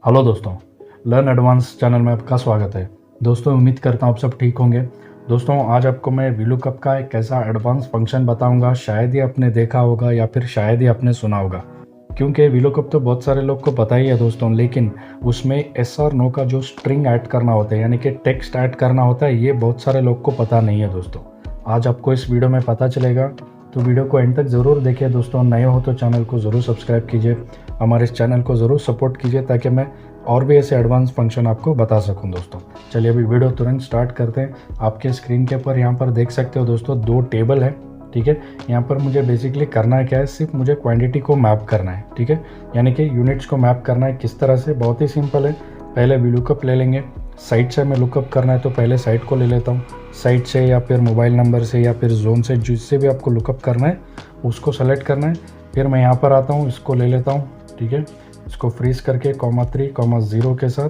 Hello दोस्तों, learn advance channel में आपका स्वागत है। दोस्तों उम्मीद करता हूँ आप सब ठीक होंगे। दोस्तों आज आपको मैं VLOOKUP का एक ऐसा एडवांस फंक्शन बताऊंगा, शायद ही आपने देखा होगा या फिर शायद ही आपने सुना होगा, क्योंकि VLOOKUP तो बहुत सारे लोग को पता ही है दोस्तों, लेकिन उसमें yes और no का जो स्ट्रिंग ऐड करना होता है यानी कि टेक्स्ट ऐड करना होता है, ये बहुत सारे लोग को पता नहीं है दोस्तों। आज आपको इस वीडियो में पता चलेगा, तो वीडियो को एंड तक ज़रूर देखिए दोस्तों। नए हो तो चैनल को ज़रूर सब्सक्राइब कीजिए, हमारे इस चैनल को ज़रूर सपोर्ट कीजिए ताकि मैं और भी ऐसे एडवांस फंक्शन आपको बता सकूं दोस्तों। चलिए अभी वीडियो तुरंत स्टार्ट करते हैं। आपके स्क्रीन के ऊपर यहाँ पर देख सकते हो दोस्तों, दो टेबल है, ठीक है। यहाँ पर मुझे बेसिकली करना क्या है, सिर्फ मुझे क्वांटिटी को मैप करना है, ठीक है, यानी कि यूनिट्स को मैप करना है। किस तरह से, बहुत ही सिंपल है। पहले VLOOKUP ले लेंगे, साइट से मैं लुकअप करना है तो पहले साइट को ले लेता हूँ। साइट से या फिर मोबाइल नंबर से या फिर जोन से, जिससे भी आपको लुकअप करना है उसको सेलेक्ट करना है। फिर मैं यहाँ पर आता हूँ, इसको ले लेता हूँ, ठीक है। इसको फ्रीज करके 3, 0 के साथ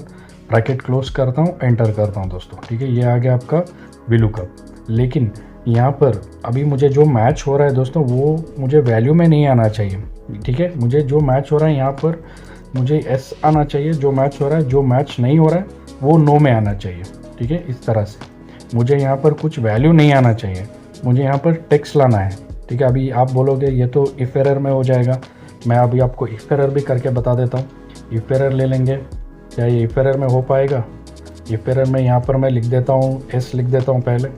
ब्रैकेट क्लोज करता हूँ, एंटर करता हूँ दोस्तों, ठीक है। ये आ गया आपका VLOOKUP। लेकिन यहाँ पर अभी मुझे जो मैच हो रहा है दोस्तों, वो मुझे वैल्यू में नहीं आना चाहिए, ठीक है। मुझे जो मैच हो रहा है यहाँ पर मुझे S आना चाहिए, जो मैच हो रहा है। जो मैच नहीं हो रहा है वो नो में आना चाहिए, ठीक है। इस तरह से मुझे यहाँ पर कुछ वैल्यू नहीं आना चाहिए, मुझे यहाँ पर टेक्स्ट लाना है, ठीक है। अभी आप बोलोगे ये तो इफ एरर में हो जाएगा, मैं अभी आपको इफ एरर भी करके बता देता हूँ। इफ एरर ले लेंगे, क्या ये इफ एरर में हो पाएगा? इफ एरर में यहाँ पर मैं लिख देता हूँ, S लिख देता हूँ पहले,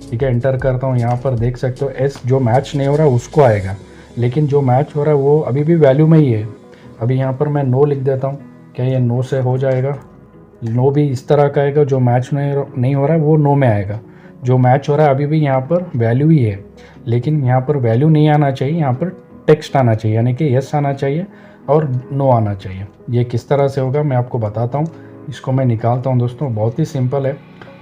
ठीक है। एंटर करता हूँ, यहाँ पर देख सकते हो S जो मैच नहीं हो रहा है उसको आएगा, लेकिन जो मैच हो रहा है वो अभी भी वैल्यू में ही है। अभी यहाँ पर मैं नो लिख देता हूँ, क्या ये नो से हो जाएगा? नो भी इस तरह का आएगा, जो मैच नहीं हो रहा है वो नो में आएगा। जो मैच हो रहा है अभी भी यहाँ पर वैल्यू ही है, लेकिन यहाँ पर वैल्यू नहीं आना चाहिए, यहाँ पर टेक्स्ट आना चाहिए, यानी कि यस आना चाहिए और नो आना चाहिए। ये किस तरह से होगा मैं आपको बताता हूँ। इसको मैं निकालता हूँ दोस्तों, बहुत ही सिंपल है।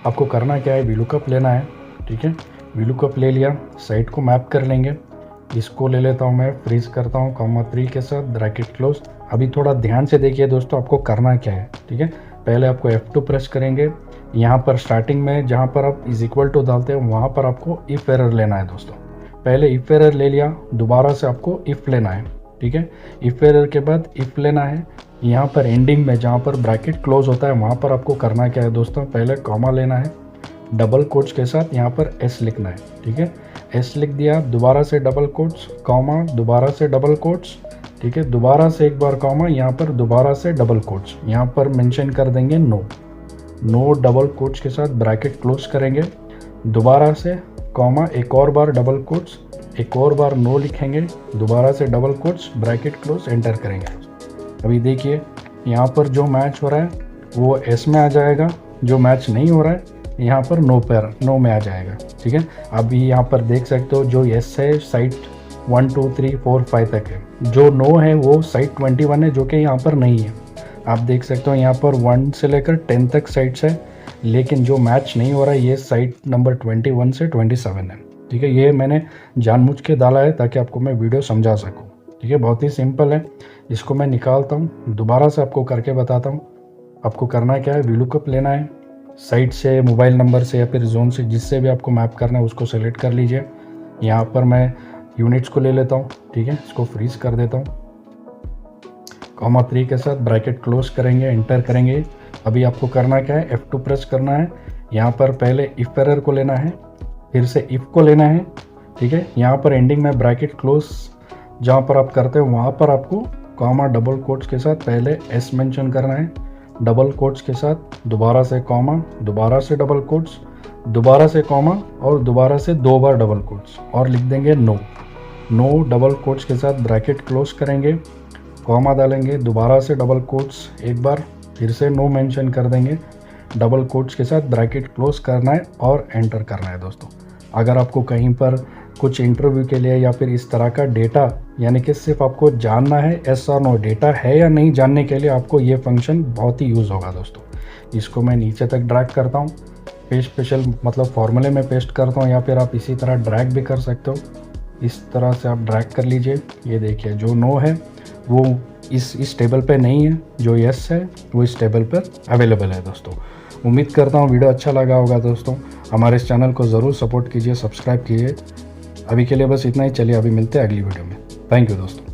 आपको करना क्या है, VLOOKUP लेना है, ठीक है। VLOOKUP ले लिया, साइट को मैप कर लेंगे। इसको ले लेता हूँ मैं, फ्रीज करता हूँ 3 के साथ ब्रैकेट क्लोज। अभी थोड़ा ध्यान से देखिए दोस्तों, आपको करना क्या है, ठीक है। पहले आपको F2 प्रेस करेंगे। यहाँ पर स्टार्टिंग में जहाँ पर आप = डालते हैं वहाँ पर आपको इफ एरर लेना है दोस्तों। पहले इफ एरर ले लिया, दोबारा से आपको इफ लेना है, ठीक है। इफ एरर के बाद इफ लेना है। यहाँ पर एंडिंग में जहाँ पर ब्रैकेट क्लोज होता है वहाँ पर आपको करना क्या है दोस्तों, पहले कॉमा लेना है, डबल कोट्स के साथ यहाँ पर S लिखना है, ठीक है। S लिख दिया, दोबारा से डबल कोट्स, कॉमा, दोबारा से डबल कोट्स, ठीक है। दोबारा से एक बार कॉमा, यहाँ पर दोबारा से डबल कोट्स, यहाँ पर मेंशन कर देंगे नो डबल कोट्स के साथ ब्रैकेट क्लोज करेंगे। दोबारा से कॉमा, एक और बार डबल कोट्स, एक और बार नो लिखेंगे, दोबारा से double quotes, bracket close, enter करेंगे। अभी देखिए यहाँ पर जो मैच हो रहा है वो S में आ जाएगा, जो मैच नहीं हो रहा है यहाँ पर नो में आ जाएगा, ठीक है। अभी यहाँ पर देख सकते हो जो S है साइट 1 2 3 4 5 तक है, जो नो है वो साइट 21 है, जो कि यहाँ पर नहीं है। आप देख सकते हो यहाँ पर 1 से लेकर 10 तक साइट्स है, लेकिन जो मैच नहीं हो रहा है ये साइट नंबर 21 से 27 है, ठीक है। ये मैंने जानबूझ के डाला है ताकि आपको मैं वीडियो समझा सकूँ, ठीक है। बहुत ही सिंपल है। इसको मैं निकालता हूँ, दोबारा से आपको करके बताता हूँ। आपको करना क्या है, VLOOKUP लेना है, साइट से, मोबाइल नंबर से या फिर जोन से, जिससे भी आपको मैप करना है उसको सेलेक्ट कर लीजिए। यहाँ पर मैं यूनिट्स को ले लेता हूँ, ठीक है। इसको फ्रीज कर देता हूँ, 3 के साथ ब्रैकेट क्लोज करेंगे, एंटर करेंगे। अभी आपको करना क्या है, F2 प्रेस करना है। यहाँ पर पहले इफ एरर को लेना है, फिर से इफ को लेना है, ठीक है। यहाँ पर एंडिंग में ब्रैकेट क्लोज जहाँ पर आप करते हो वहाँ पर आपको कॉमा, डबल कोट्स के साथ पहले S मेंशन करना है, डबल कोट्स के साथ दोबारा से कॉमा, दोबारा से डबल कोट्स, दोबारा से कॉमा और दोबारा से 2 बार डबल कोट्स, और लिख देंगे नो डबल कोट्स के साथ ब्रैकेट क्लोज करेंगे, कॉमा डालेंगे, दोबारा से डबल कोट्स एक बार, फिर से नो मेंशन कर देंगे, डबल कोट्स के साथ ब्रैकेट क्लोज करना है और एंटर करना है दोस्तों। अगर आपको कहीं पर कुछ इंटरव्यू के लिए या फिर इस तरह का डेटा, यानी कि सिर्फ आपको जानना है S और नो डेटा है या नहीं जानने के लिए, आपको ये फंक्शन बहुत ही यूज़ होगा दोस्तों। इसको मैं नीचे तक ड्रैग करता हूँ, स्पेशल मतलब फॉर्मूले में पेस्ट करता हूँ, या फिर आप इसी तरह ड्रैग भी कर सकते हो। इस तरह से आप ड्रैग कर लीजिए। ये देखिए जो नो है वो इस टेबल पे नहीं है, जो यस है वो इस टेबल पर अवेलेबल है दोस्तों। उम्मीद करता हूँ वीडियो अच्छा लगा होगा दोस्तों। हमारे इस चैनल को ज़रूर सपोर्ट कीजिए, सब्सक्राइब कीजिए। अभी के लिए बस इतना ही। चलिए अभी मिलते हैं अगली वीडियो में। थैंक यू दोस्तों।